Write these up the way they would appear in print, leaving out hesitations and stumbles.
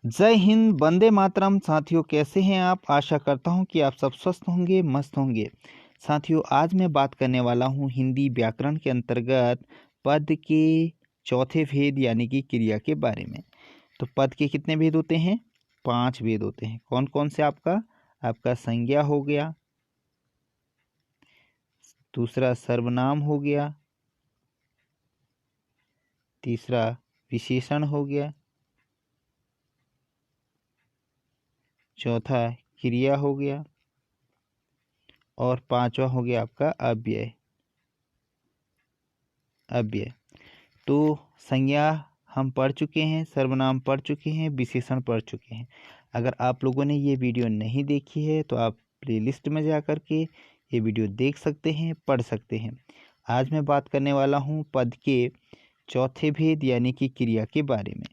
जय हिंद, वंदे मातरम। साथियों, कैसे हैं आप? आशा करता हूं कि आप सब स्वस्थ होंगे, मस्त होंगे। साथियों, आज मैं बात करने वाला हूं हिंदी व्याकरण के अंतर्गत पद के चौथे भेद यानी कि क्रिया के बारे में। तो पद के कितने भेद होते हैं? 5 भेद होते हैं। कौन कौन से? आपका संज्ञा हो गया, दूसरा सर्वनाम हो गया, तीसरा विशेषण हो गया, चौथा क्रिया हो गया और पांचवा हो गया आपका अव्यय। तो संज्ञा हम पढ़ चुके हैं, सर्वनाम पढ़ चुके हैं, विशेषण पढ़ चुके हैं। अगर आप लोगों ने ये वीडियो नहीं देखी है तो आप प्लेलिस्ट में जा कर के ये वीडियो देख सकते हैं, पढ़ सकते हैं। आज मैं बात करने वाला हूँ पद के चौथे भेद यानी कि क्रिया के बारे में।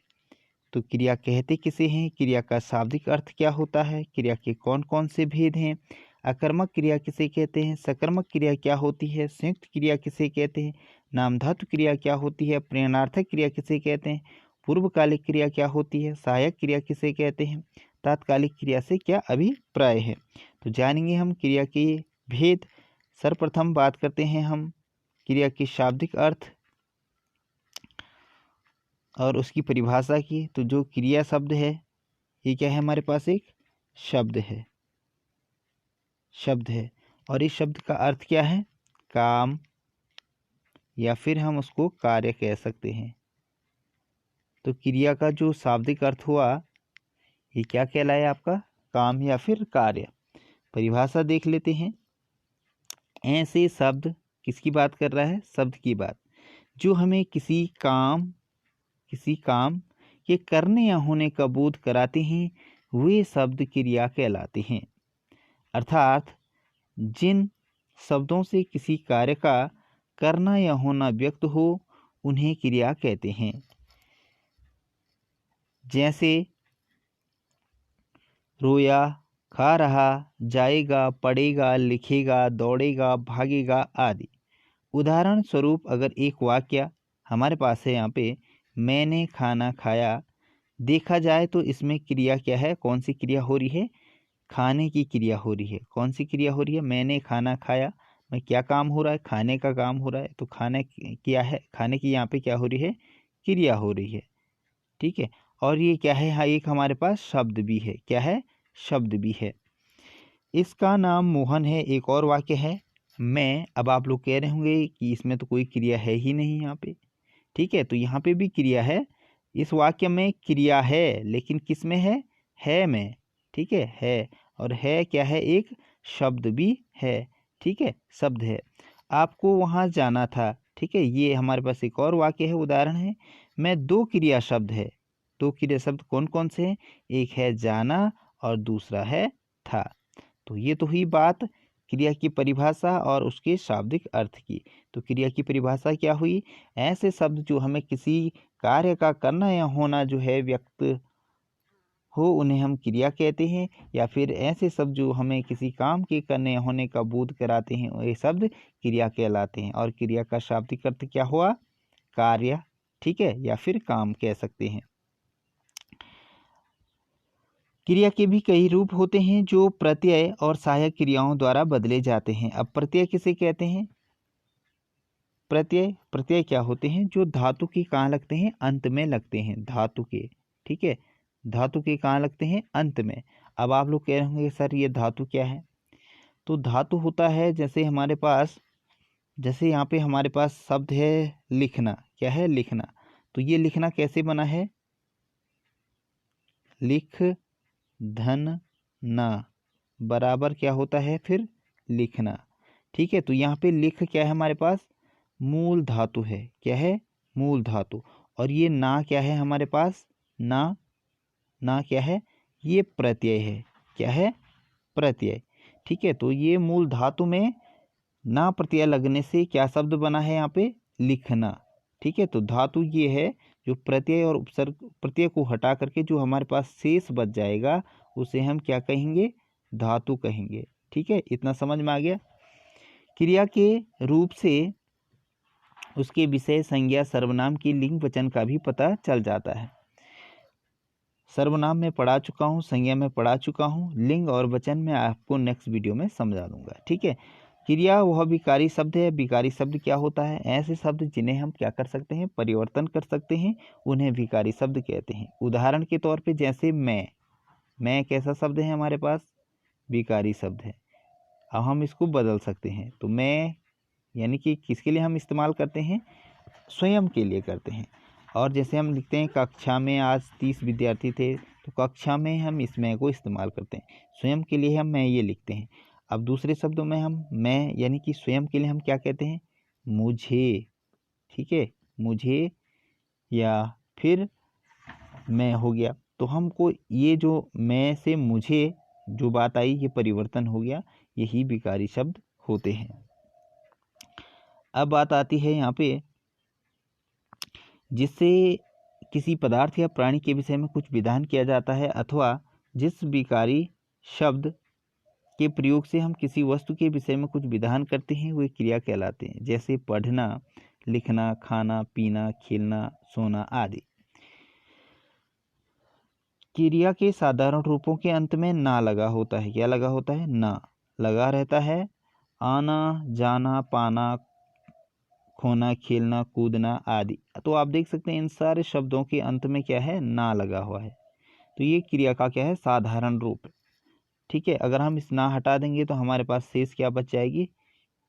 तो क्रिया कहते किसे हैं? क्रिया का शाब्दिक अर्थ क्या होता है? क्रिया के कौन कौन से भेद हैं? अकर्मक क्रिया किसे कहते हैं? सकर्मक क्रिया क्या होती है? संयुक्त क्रिया किसे कहते हैं? नामधातु क्रिया क्या होती है? प्रेरणार्थक क्रिया किसे कहते हैं? पूर्वकालिक क्रिया क्या होती है? सहायक क्रिया किसे कहते हैं? तात्कालिक क्रिया से क्या अभिप्राय है? तो जानेंगे हम क्रिया के भेद। सर्वप्रथम बात करते हैं हम क्रिया के शाब्दिक अर्थ और उसकी परिभाषा की। तो जो क्रिया शब्द है ये क्या है? हमारे पास एक शब्द है और इस शब्द का अर्थ क्या है? काम, या फिर हम उसको कार्य कह सकते हैं। तो क्रिया का जो शाब्दिक अर्थ हुआ ये क्या कहलाया? आपका काम या फिर कार्य। परिभाषा देख लेते हैं। ऐसे शब्द किसकी बात कर रहा है? शब्द की बात जो हमें किसी काम के करने या होने का बोध कराते हैं, वे शब्द क्रिया कहलाते हैं। अर्थात जिन शब्दों से किसी कार्य का करना या होना व्यक्त हो उन्हें क्रिया कहते हैं। जैसे रोया, खा रहा, जाएगा, पढ़ेगा, लिखेगा, दौड़ेगा, भागेगा आदि। उदाहरण स्वरूप अगर एक वाक्य हमारे पास है यहाँ पे, मैंने खाना खाया, देखा जाए तो इसमें क्रिया क्या है? कौन सी क्रिया हो रही है? खाने की क्रिया हो रही है। कौन सी क्रिया हो रही है? मैंने खाना खाया में क्या काम हो रहा है? खाने का काम हो रहा है। तो खाने क्या है? खाने की यहाँ पे क्या हो रही है? क्रिया हो रही है। ठीक है। और ये क्या है? हाँ, एक हमारे पास शब्द भी है। क्या है? शब्द भी है। इसका नाम मोहन है। एक और वाक्य है मैं। अब आप लोग कह रहे होंगे कि इसमें तो कोई क्रिया है ही नहीं यहाँ पे। ठीक है, तो यहाँ पे भी क्रिया है। इस वाक्य में क्रिया है लेकिन किस में है में। ठीक है। और है क्या है? एक शब्द भी है। ठीक है, शब्द है। आपको वहाँ जाना था। ठीक है, ये हमारे पास एक और वाक्य है, उदाहरण है। मैं दो क्रिया शब्द है। दो क्रिया शब्द कौन कौन से हैं? एक है जाना और दूसरा है था। तो ये तो हुई बात क्रिया की परिभाषा और उसके शाब्दिक अर्थ की। तो क्रिया की परिभाषा क्या हुई? ऐसे शब्द जो हमें किसी कार्य का करना या होना जो है व्यक्त हो उन्हें हम क्रिया कहते हैं। या फिर ऐसे शब्द जो हमें किसी काम के करने या होने का बोध कराते हैं, ये शब्द क्रिया कहलाते हैं। और क्रिया का शाब्दिक अर्थ क्या हुआ? कार्य। ठीक है, या फिर काम कह सकते हैं। क्रिया के भी कई रूप होते हैं जो प्रत्यय और सहायक क्रियाओं द्वारा बदले जाते हैं। अब प्रत्यय किसे कहते हैं? प्रत्यय क्या होते हैं? जो धातु के कहाँ लगते हैं? अंत में लगते हैं, धातु के। ठीक है, धातु के कहाँ लगते हैं? अंत में। अब आप लोग कह रहे होंगे सर ये धातु क्या है? तो धातु होता है जैसे हमारे पास, जैसे यहाँ पे हमारे पास शब्द है लिखना। क्या है? लिखना। तो ये लिखना कैसे बना है? लिख धन ना बराबर क्या होता है? फिर लिखना। ठीक है, तो यहाँ पे लिख क्या है हमारे पास? मूल धातु है। क्या है? मूल धातु। और ये ना क्या है हमारे पास? ना क्या है? ये प्रत्यय है। क्या है? प्रत्यय। ठीक है, तो ये मूल धातु में ना प्रत्यय लगने से क्या शब्द बना है यहाँ पे? लिखना। ठीक है, तो धातु ये है जो प्रत्यय और उपसर्ग, प्रत्यय को हटा करके जो हमारे पास शेष बच जाएगा उसे हम क्या कहेंगे? धातु कहेंगे। ठीक है, इतना समझ में आ गया। क्रिया के रूप से उसके विषय, संज्ञा, सर्वनाम की लिंग वचन का भी पता चल जाता है। सर्वनाम में पढ़ा चुका हूँ, संज्ञा में पढ़ा चुका हूँ, लिंग और वचन में आपको नेक्स्ट वीडियो में समझा दूंगा। ठीक है। क्रिया वह विकारी शब्द है। विकारी शब्द क्या होता है? ऐसे शब्द जिन्हें हम क्या कर सकते हैं? परिवर्तन कर सकते हैं, उन्हें विकारी शब्द कहते हैं। उदाहरण के तौर पे जैसे मैं कैसा शब्द है हमारे पास? विकारी शब्द है। अब हम इसको बदल सकते हैं। तो मैं यानी कि किसके लिए हम इस्तेमाल करते हैं? स्वयं के लिए करते हैं। और जैसे हम लिखते हैं कक्षा में आज 30 विद्यार्थी थे, तो कक्षा में हम इस मैं को इस्तेमाल करते हैं। स्वयं के लिए हम मैं ये लिखते हैं। अब दूसरे शब्दों में हम मैं यानी कि स्वयं के लिए हम क्या कहते हैं? मुझे। ठीक है, मुझे या फिर मैं हो गया। तो हमको ये जो मैं से मुझे जो बात आई, ये परिवर्तन हो गया, यही विकारी शब्द होते हैं। अब बात आती है यहाँ पे, जिससे किसी पदार्थ या प्राणी के विषय में कुछ विधान किया जाता है अथवा जिस विकारी शब्द के प्रयोग से हम किसी वस्तु के विषय में कुछ विधान करते हैं, वे क्रिया कहलाते हैं। जैसे पढ़ना, लिखना, खाना, पीना, खेलना, सोना आदि। क्रिया के साधारण रूपों के अंत में ना लगा होता है। क्या लगा होता है? ना लगा रहता है। आना, जाना, पाना, खोना, खेलना, कूदना आदि। तो आप देख सकते हैं इन सारे शब्दों के अंत में क्या है? ना लगा हुआ है। तो ये क्रिया का क्या है? साधारण रूप। ठीक है। अगर हम इस ना हटा देंगे तो हमारे पास शेष क्या बच जाएगी?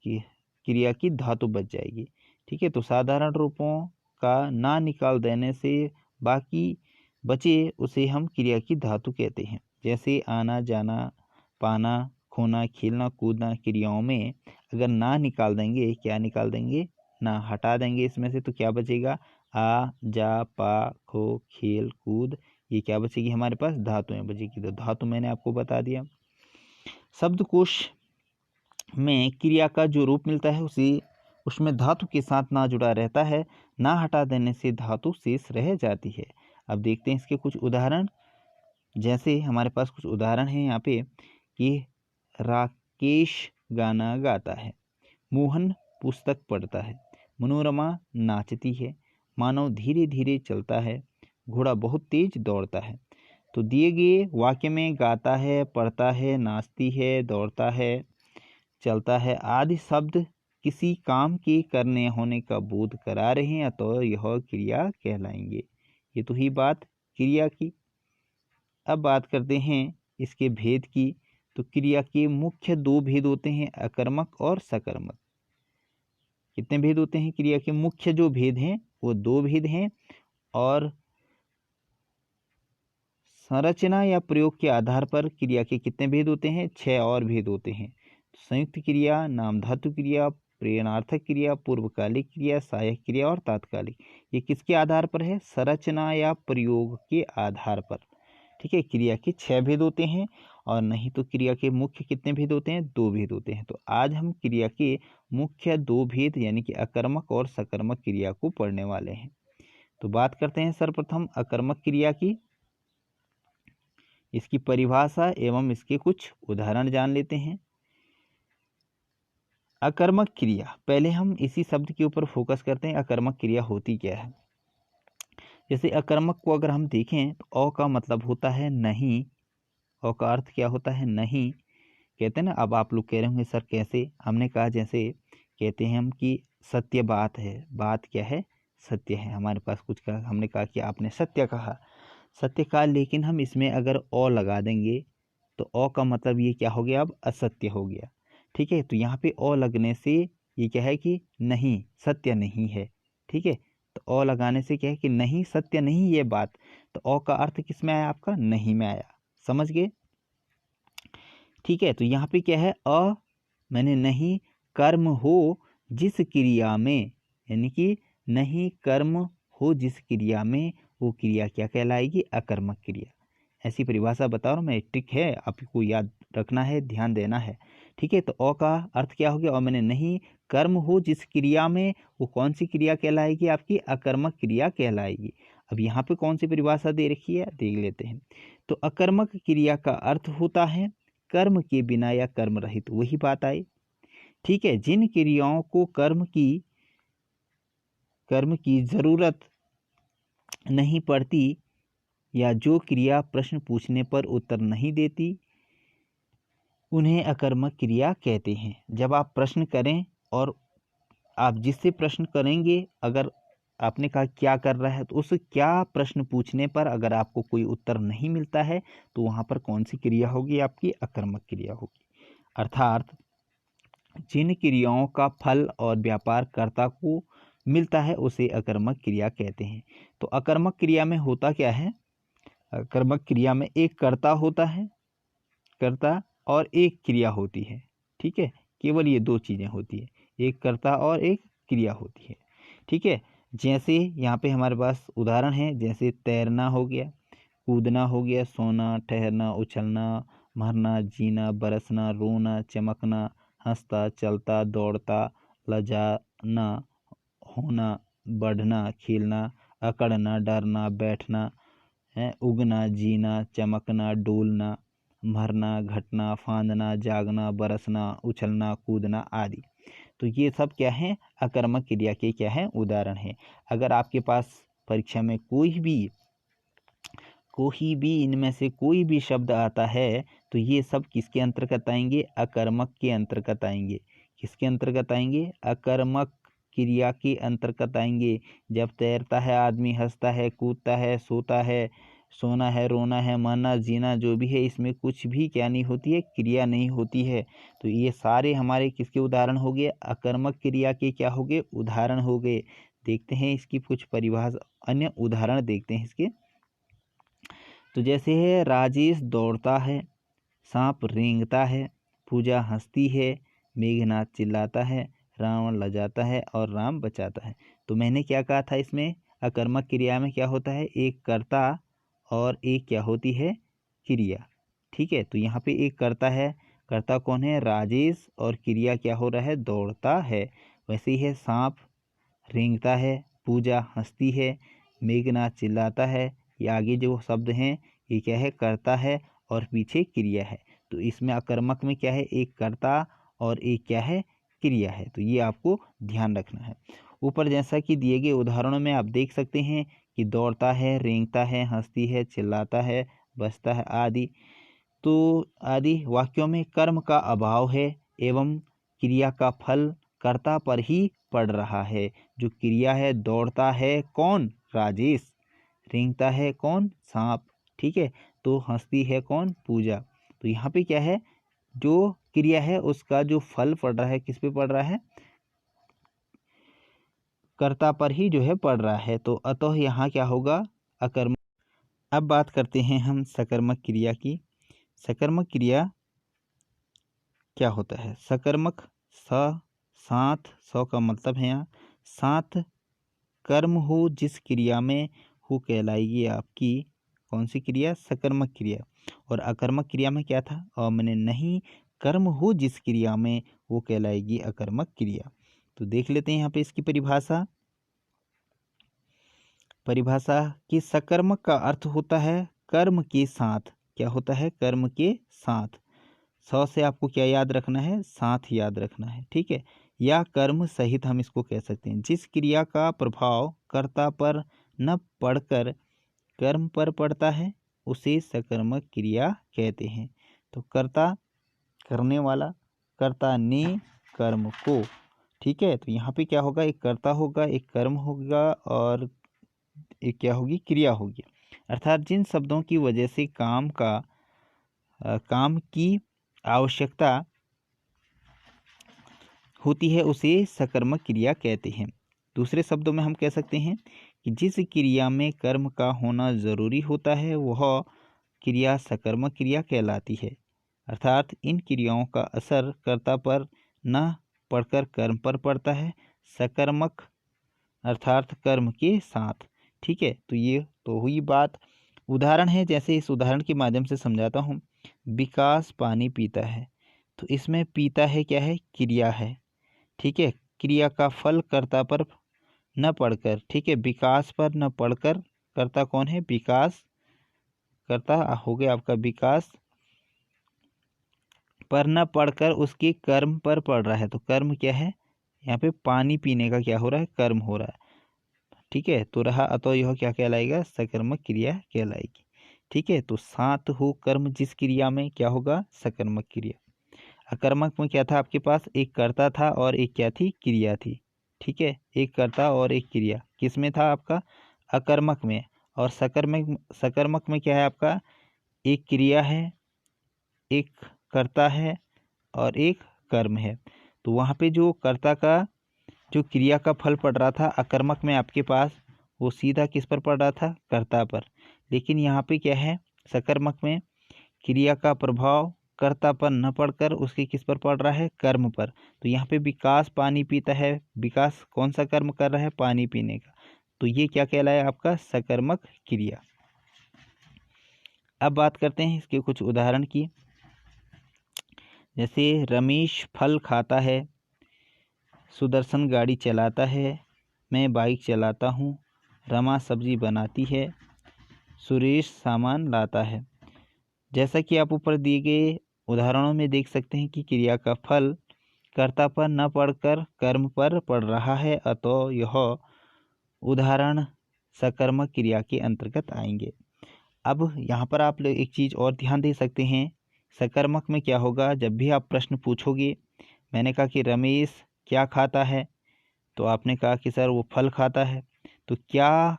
कि क्रिया की धातु बच जाएगी। ठीक है। तो साधारण रूपों का ना निकाल देने से बाकी बचे उसे हम क्रिया की धातु कहते हैं। जैसे आना, जाना, पाना, खोना, खेलना, कूदना क्रियाओं में अगर ना निकाल देंगे, क्या निकाल देंगे? ना हटा देंगे इसमें से, तो क्या बचेगा? आ, जा, पा, खो, खेल, कूद, ये क्या बचेगी हमारे पास? धातुएं बचेगी। तो धातु मैंने आपको बता दिया। शब्दकोश में क्रिया का जो रूप मिलता है उसे उसमें धातु के साथ ना जुड़ा रहता है। ना हटा देने से धातु शेष रह जाती है। अब देखते हैं इसके कुछ उदाहरण। जैसे हमारे पास कुछ उदाहरण हैं यहाँ पे कि राकेश गाना गाता है, मोहन पुस्तक पढ़ता है, मनोरमा नाचती है, मानव धीरे धीरे चलता है, घोड़ा बहुत तेज दौड़ता है। तो दिए गए वाक्य में गाता है, पढ़ता है, नाचती है, दौड़ता है, चलता है आदि शब्द किसी काम के करने होने का बोध करा रहे हैं, तो यह क्रिया कहलाएंगे। ये तो ही बात क्रिया की। अब बात करते हैं इसके भेद की। तो क्रिया के मुख्य दो भेद होते हैं, अकर्मक और सकर्मक। कितने भेद होते हैं? क्रिया के मुख्य जो भेद हैं वो दो भेद हैं, और संरचना या प्रयोग के आधार पर क्रिया के कितने भेद होते हैं? 6 और भेद होते हैं। संयुक्त क्रिया, नामधातु क्रिया, प्रेरणार्थक क्रिया, पूर्वकालिक क्रिया, सहायक क्रिया और तात्कालिक। ये किसके आधार पर है? संरचना या प्रयोग के आधार पर। ठीक है। क्रिया के 6 भेद होते हैं, और नहीं तो क्रिया के मुख्य कितने भेद होते हैं? 2 भेद होते हैं। तो आज हम क्रिया के मुख्य 2 भेद यानी कि अकर्मक और सकर्मक क्रिया को पढ़ने वाले हैं। तो बात करते हैं सर्वप्रथम अकर्मक क्रिया की। इसकी परिभाषा एवं इसके कुछ उदाहरण जान लेते हैं। अकर्मक क्रिया, पहले हम इसी शब्द के ऊपर फोकस करते हैं। अकर्मक क्रिया होती क्या है? जैसे अकर्मक को अगर हम देखें तो अ का मतलब होता है नहीं। अ का अर्थ क्या होता है? नहीं। कहते हैं ना, अब आप लोग कह रहे होंगे सर कैसे? हमने कहा जैसे कहते हैं हम कि सत्य बात है। बात क्या है? सत्य है। हमारे पास कुछ कहा, हमने कहा कि आपने सत्य कहा, सत्य कहा, लेकिन हम इसमें अगर अ लगा देंगे तो अ का मतलब ये क्या हो गया? अब असत्य हो गया। ठीक है। तो यहाँ पे अ लगने से ये क्या है कि नहीं, सत्य नहीं है। ठीक है। तो अ लगाने से क्या है कि नहीं, सत्य नहीं ये बात। तो अ का अर्थ किस में आया? आपका नहीं में आया। समझ गए? ठीक है। तो यहाँ पे क्या है? मैंने नहीं कर्म हो जिस क्रिया में, यानी कि नहीं कर्म हो जिस क्रिया में, वो क्रिया क्या कहलाएगी? अकर्मक क्रिया। ऐसी परिभाषा बता रहा हूँ मैं, ट्रिक है, आपको याद रखना है, ध्यान देना है। ठीक है। तो अ का अर्थ क्या हो गया? और मैंने नहीं कर्म हो जिस क्रिया में, वो कौन सी क्रिया कहलाएगी? आपकी अकर्मक क्रिया कहलाएगी। अब यहाँ पे कौन सी परिभाषा दे रखी है देख लेते हैं। तो अकर्मक क्रिया का अर्थ होता है कर्म के बिना या कर्म रहित। वही बात आई। ठीक है। जिन क्रियाओं को कर्म की जरूरत नहीं पड़ती, या जो क्रिया प्रश्न पूछने पर उत्तर नहीं देती उन्हें अकर्मक क्रिया कहते हैं। जब आप प्रश्न करें और आप जिससे प्रश्न करेंगे, अगर आपने कहा क्या कर रहा है, तो उस क्या प्रश्न पूछने पर अगर आपको कोई उत्तर नहीं मिलता है तो वहाँ पर कौन सी क्रिया होगी? आपकी अकर्मक क्रिया होगी। अर्थात जिन क्रियाओं का फल और व्यापार कर्ता को मिलता है उसे अकर्मक क्रिया कहते हैं। तो अकर्मक क्रिया में होता क्या है? अकर्मक क्रिया में एक कर्ता होता है, कर्ता और एक क्रिया होती है। ठीक है, केवल ये दो चीज़ें होती है, एक कर्ता और एक क्रिया होती है। ठीक है, जैसे यहाँ पे हमारे पास उदाहरण है, जैसे तैरना हो गया, कूदना हो गया, सोना, ठहरना, उछलना, मरना, जीना, बरसना, रोना, चमकना, हंसता, चलता, दौड़ता, लजाना, होना, बढ़ना, खेलना, अकड़ना, डरना, बैठना है, उगना, जीना, चमकना, डोलना, मरना, घटना, फांदना, जागना, बरसना, उछलना, कूदना आदि। तो ये सब क्या है? अकर्मक क्रिया के क्या है? उदाहरण है। अगर आपके पास परीक्षा में कोई भी इनमें से कोई भी शब्द आता है तो ये सब किसके अंतर्गत आएंगे? अकर्मक के अंतर्गत आएंगे। किसके अंतर्गत आएंगे? अकर्मक क्रिया के अंतर्गत आएंगे। जब तैरता है आदमी, हंसता है, कूदता है, सोता है, सोना है, रोना है, मरना, जीना, जो भी है, इसमें कुछ भी क्या नहीं होती है? क्रिया नहीं होती है। तो ये सारे हमारे किसके उदाहरण हो गए? अकर्मक क्रिया के क्या हो गए? उदाहरण हो गए। देखते हैं इसकी कुछ परिभाषा, अन्य उदाहरण देखते हैं इसके। तो जैसे है, राजेश दौड़ता है, सांप रेंगता है, पूजा हंसती है, मेघनाथ चिल्लाता है, रावण लजाता है और राम बचाता है। तो मैंने क्या कहा था? इसमें अकर्मक क्रिया में क्या होता है? एक कर्ता और एक क्या होती है? क्रिया। ठीक है, तो यहाँ पे एक कर्ता है, कर्ता कौन है? राजेश, और क्रिया क्या हो रहा है? दौड़ता है। वैसे ही है, सांप रेंगता है, पूजा हंसती है, मेघनाथ चिल्लाता है। ये आगे जो शब्द हैं ये क्या है? कर्ता है और पीछे क्रिया है। तो इसमें अकर्मक में क्या है? एक कर्ता और एक क्या है? क्रिया है। तो ये आपको ध्यान रखना है। ऊपर जैसा कि दिए गए उदाहरणों में आप देख सकते हैं कि दौड़ता है, रेंगता है, हंसती है, चिल्लाता है, बचता है आदि। तो आदि वाक्यों में कर्म का अभाव है एवं क्रिया का फल कर्ता पर ही पड़ रहा है। जो क्रिया है, दौड़ता है कौन? राजेश। रेंगता है कौन? सांप। ठीक है, तो हंसती है कौन? पूजा। तो यहाँ पे क्या है? जो क्रिया है उसका जो फल पड़ रहा है, किस पे पड़ रहा है? कर्ता पर ही जो है पड़ रहा है। तो अतः यहाँ क्या होगा? अकर्मक। अब बात करते हैं हम सकर्मक क्रिया की। सकर्मक क्रिया क्या होता है? सकर्मक साथ, का मतलब है यहाँ साथ कर्म हो जिस क्रिया में हो कहलाएगी आपकी कौन सी क्रिया? सकर्मक क्रिया। और अकर्मक क्रिया में क्या था? और मैंने नहीं कर्म हो जिस क्रिया में वो कहलाएगी अकर्मक क्रिया। तो देख लेते हैं यहाँ पे इसकी परिभाषा कि सकर्मक का अर्थ होता है कर्म के साथ। क्या होता है? कर्म के साथ। से आपको क्या याद रखना है? साथ याद रखना है। ठीक है, या कर्म सहित हम इसको कह सकते हैं। जिस क्रिया का प्रभाव कर्ता पर न पड़कर कर्म पर पड़ता है उसे सकर्मक क्रिया कहते हैं। तो कर्ता, करने वाला, कर्ता ने कर्म को। ठीक है, तो यहाँ पे क्या होगा? एक कर्ता होगा, एक कर्म होगा और एक क्या होगी? क्रिया होगी। अर्थात जिन शब्दों की वजह से काम की आवश्यकता होती है उसे सकर्मक क्रिया कहते हैं। दूसरे शब्दों में हम कह सकते हैं कि जिस क्रिया में कर्म का होना जरूरी होता है वह क्रिया सकर्मक क्रिया कहलाती है। अर्थात इन क्रियाओं का असर कर्ता पर न पड़कर कर्म पर पड़ता है, सकर्मक अर्थात कर्म के साथ। ठीक है, तो ये तो हुई बात। उदाहरण है, जैसे इस उदाहरण के माध्यम से समझाता हूँ। विकास पानी पीता है, तो इसमें पीता है क्या है? क्रिया है। ठीक है, क्रिया का फल कर्ता पर न पढ़कर, ठीक है, विकास पर न पढ़कर, कर्ता कौन है? विकास, कर्ता हो गया आपका विकास, पर न पढ़कर उसके कर्म पर पड़ रहा है। तो कर्म क्या है? यहाँ पे पानी पीने का क्या हो रहा है? कर्म हो रहा है। ठीक है। तो रहा अतो यह क्या कहलाएगा, सकर्मक क्रिया कहलाएगी। ठीक है। तो सात हो कर्म जिस क्रिया में क्या होगा, सकर्मक क्रिया। अकर्मक में क्या था आपके पास, एक कर्ता था और एक क्या थी, क्रिया थी। ठीक है, एक कर्ता और एक क्रिया किस में था आपका, अकर्मक में। और सकर्मक में क्या है आपका, एक क्रिया है, एक कर्ता है और एक कर्म है। तो वहाँ पे जो कर्ता का जो क्रिया का फल पड़ रहा था अकर्मक में आपके पास, वो सीधा किस पर पड़ रहा था, कर्ता पर। लेकिन यहाँ पे क्या है, सकर्मक में क्रिया का प्रभाव कर्ता पर न पड़कर उसके किस पर पड़ रहा है, कर्म पर। तो यहाँ पे विकास पानी पीता है, विकास कौन सा कर्म कर रहा है, पानी पीने का। तो ये क्या कहलाया आपका, सकर्मक क्रिया। अब बात करते हैं इसके कुछ उदाहरण की। जैसे रमेश फल खाता है, सुदर्शन गाड़ी चलाता है, मैं बाइक चलाता हूँ, रमा सब्जी बनाती है, सुरेश सामान लाता है। जैसा कि आप ऊपर दिए गए उदाहरणों में देख सकते हैं कि क्रिया का फल कर्ता पर न पड़कर कर्म पर पड़ रहा है, अतः यह उदाहरण सकर्मक क्रिया के अंतर्गत आएंगे। अब यहाँ पर आप लोग एक चीज़ और ध्यान दे सकते हैं, सकर्मक में क्या होगा, जब भी आप प्रश्न पूछोगे, मैंने कहा कि रमेश क्या खाता है, तो आपने कहा कि सर वो फल खाता है। तो क्या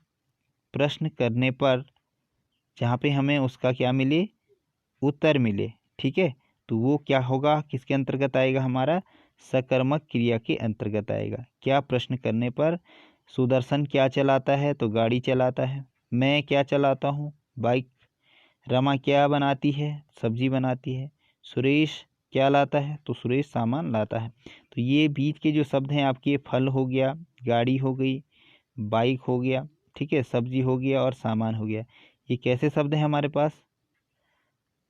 प्रश्न करने पर जहाँ पे हमें उसका क्या मिले, उत्तर मिले, ठीक है, तो वो क्या होगा, किसके अंतर्गत आएगा, हमारा सकर्मक क्रिया के अंतर्गत आएगा। क्या प्रश्न करने पर, सुदर्शन क्या चलाता है, तो गाड़ी चलाता है। मैं क्या चलाता हूँ, बाइक। रमा क्या बनाती है, सब्जी बनाती है। सुरेश क्या लाता है, तो सुरेश सामान लाता है। तो ये बीच के जो शब्द हैं आपके, फल हो गया, गाड़ी हो गई, बाइक हो गया, ठीक है, सब्जी हो गया और सामान हो गया। ये कैसे शब्द हैं हमारे पास,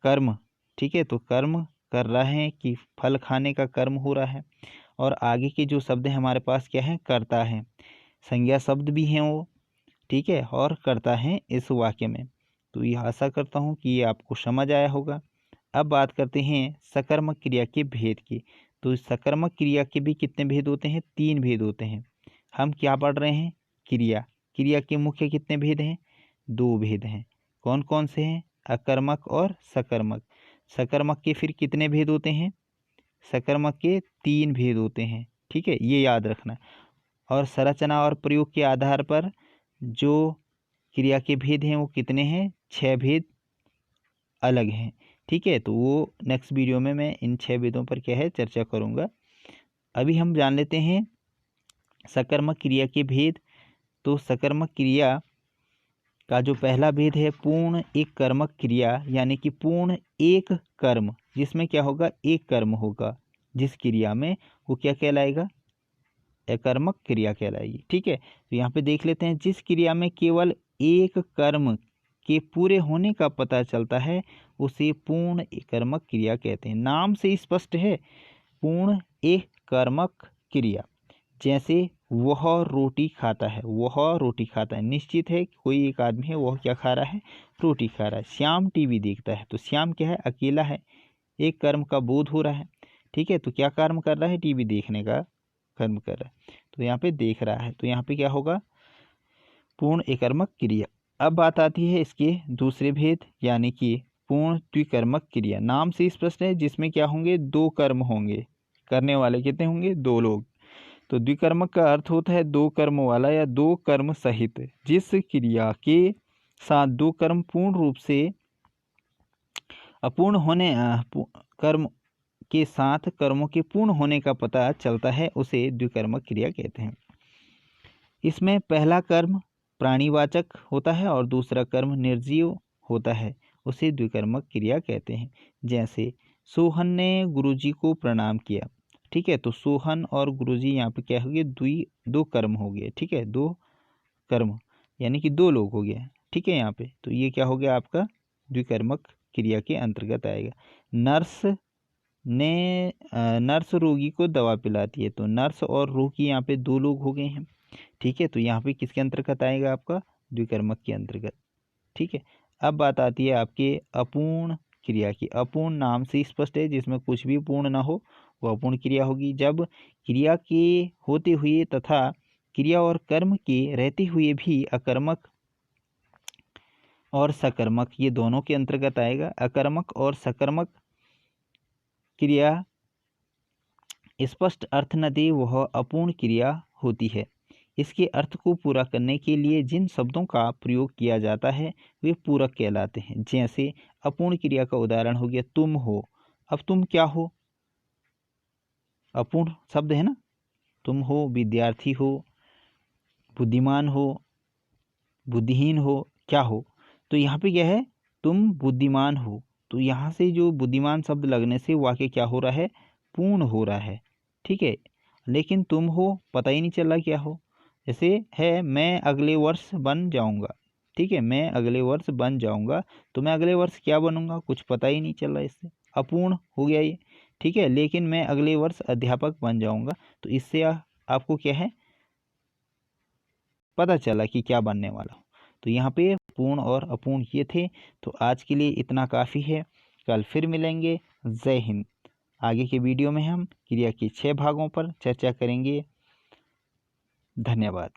कर्म। ठीक है, तो कर्म कर रहे हैं कि फल खाने का कर्म हो रहा है। और आगे के जो शब्द हैं हमारे पास क्या है, करता है, संज्ञा शब्द भी हैं वो, ठीक है, और करता है इस वाक्य में। तो यह आशा करता हूँ कि ये आपको समझ आया होगा। अब बात करते हैं सकर्मक क्रिया के भेद की। तो सकर्मक क्रिया के भी कितने भेद होते हैं, तीन भेद होते हैं। हम क्या पढ़ रहे हैं, क्रिया। क्रिया के मुख्य कितने भेद हैं, दो भेद हैं। कौन कौन से हैं, अकर्मक और सकर्मक। सकर्मक के फिर कितने भेद होते हैं, सकर्मक के तीन भेद होते हैं, ठीक है, ये याद रखना। और संरचना और प्रयोग के आधार पर जो क्रिया के भेद हैं वो कितने हैं, 6 भेद अलग हैं, ठीक है। तो वो नेक्स्ट वीडियो में मैं इन 6 भेदों पर क्या है, चर्चा करूँगा। अभी हम जान लेते हैं सकर्मक क्रिया के भेद। तो सकर्मक क्रिया का जो पहला भेद है, पूर्ण एक कर्मक क्रिया, यानी कि पूर्ण एक कर्म, जिसमें क्या होगा, एक कर्म होगा, जिस क्रिया में, वो क्या कहलाएगा, अकर्मक क्रिया कहलाएगी। ठीक है, तो यहाँ पे देख लेते हैं, जिस क्रिया में केवल एक कर्म के पूरे होने का पता चलता है उसे पूर्ण कर्मक क्रिया कहते हैं। नाम से स्पष्ट है, पूर्ण एक कर्मक क्रिया। जैसे वह रोटी खाता है, वह रोटी खाता है, निश्चित है कि कोई एक आदमी है, वह क्या खा रहा है, रोटी खा रहा है। श्याम टीवी देखता है, तो श्याम क्या है, अकेला है, एक कर्म का बोध हो रहा है, ठीक है, तो क्या कर्म कर रहा है, टीवी देखने का कर्म कर रहा है, तो यहाँ पे देख रहा है, तो यहाँ पे क्या होगा, पूर्ण एकर्मक क्रिया। अब बात आती है इसके दूसरे भेद, यानी कि पूर्ण द्विकर्मक क्रिया। नाम से स्पष्ट है, जिसमें क्या होंगे, दो कर्म होंगे, करने वाले कितने होंगे, दो लोग। तो द्विकर्मक का अर्थ होता है दो कर्म वाला या दो कर्म सहित। जिस क्रिया के साथ दो कर्म पूर्ण रूप से अपूर्ण होने कर्म के साथ कर्मों के पूर्ण होने का पता चलता है, उसे द्विकर्मक क्रिया कहते हैं। इसमें पहला कर्म प्राणीवाचक होता है और दूसरा कर्म निर्जीव होता है, उसे द्विकर्मक क्रिया कहते हैं। जैसे सोहन ने गुरुजी को प्रणाम किया, ठीक है, तो सोहन और गुरुजी यहाँ पे क्या हो गए, दो कर्म हो गए, ठीक है, दो कर्म यानी कि दो लोग हो गए, ठीक है यहाँ पे। तो ये क्या हो गया आपका, द्विकर्मक क्रिया के अंतर्गत आएगा। नर्स रोगी को दवा पिलाती है, तो नर्स और रोगी यहाँ पे दो लोग हो गए हैं, ठीक है, तो यहाँ पे किसके अंतर्गत आएगा, आपका द्विकर्मक के अंतर्गत, ठीक है। अब बात आती है आपके अपूर्ण क्रिया की। अपूर्ण नाम से स्पष्ट है, जिसमें कुछ भी पूर्ण ना हो वो अपूर्ण क्रिया होगी। जब क्रिया के होते हुए तथा क्रिया और कर्म के रहते हुए भी अकर्मक और सकर्मक ये दोनों के अंतर्गत आएगा। अकर्मक और सकर्मक क्रिया स्पष्ट अर्थ न दे वह अपूर्ण क्रिया होती है। इसके अर्थ को पूरा करने के लिए जिन शब्दों का प्रयोग किया जाता है वे पूरक कहलाते हैं। जैसे अपूर्ण क्रिया का उदाहरण हो गया तुम हो। अब तुम क्या हो? अपूर्ण शब्द है ना। तुम हो, विद्यार्थी हो, बुद्धिमान हो, बुद्धिहीन हो, क्या हो? तो यहाँ पे क्या है? तुम बुद्धिमान हो। तो यहाँ से जो बुद्धिमान शब्द लगने से वाक्य क्या हो रहा है? पूर्ण हो रहा है। ठीक है। लेकिन तुम हो पता ही नहीं चला क्या हो। जैसे है मैं अगले वर्ष बन जाऊंगा। ठीक है, मैं अगले वर्ष बन जाऊंगा। तो मैं अगले वर्ष क्या बनूंगा? कुछ पता ही नहीं चल रहा। इससे अपूर्ण हो गया ये। ठीक है, लेकिन मैं अगले वर्ष अध्यापक बन जाऊंगा। तो इससे आपको क्या है? पता चला कि क्या बनने वाला हूँ। तो यहाँ पे पूर्ण और अपूर्ण ये थे। तो आज के लिए इतना काफ़ी है। कल फिर मिलेंगे। जय हिंद। आगे के वीडियो में हम क्रिया के 6 भागों पर चर्चा करेंगे। धन्यवाद।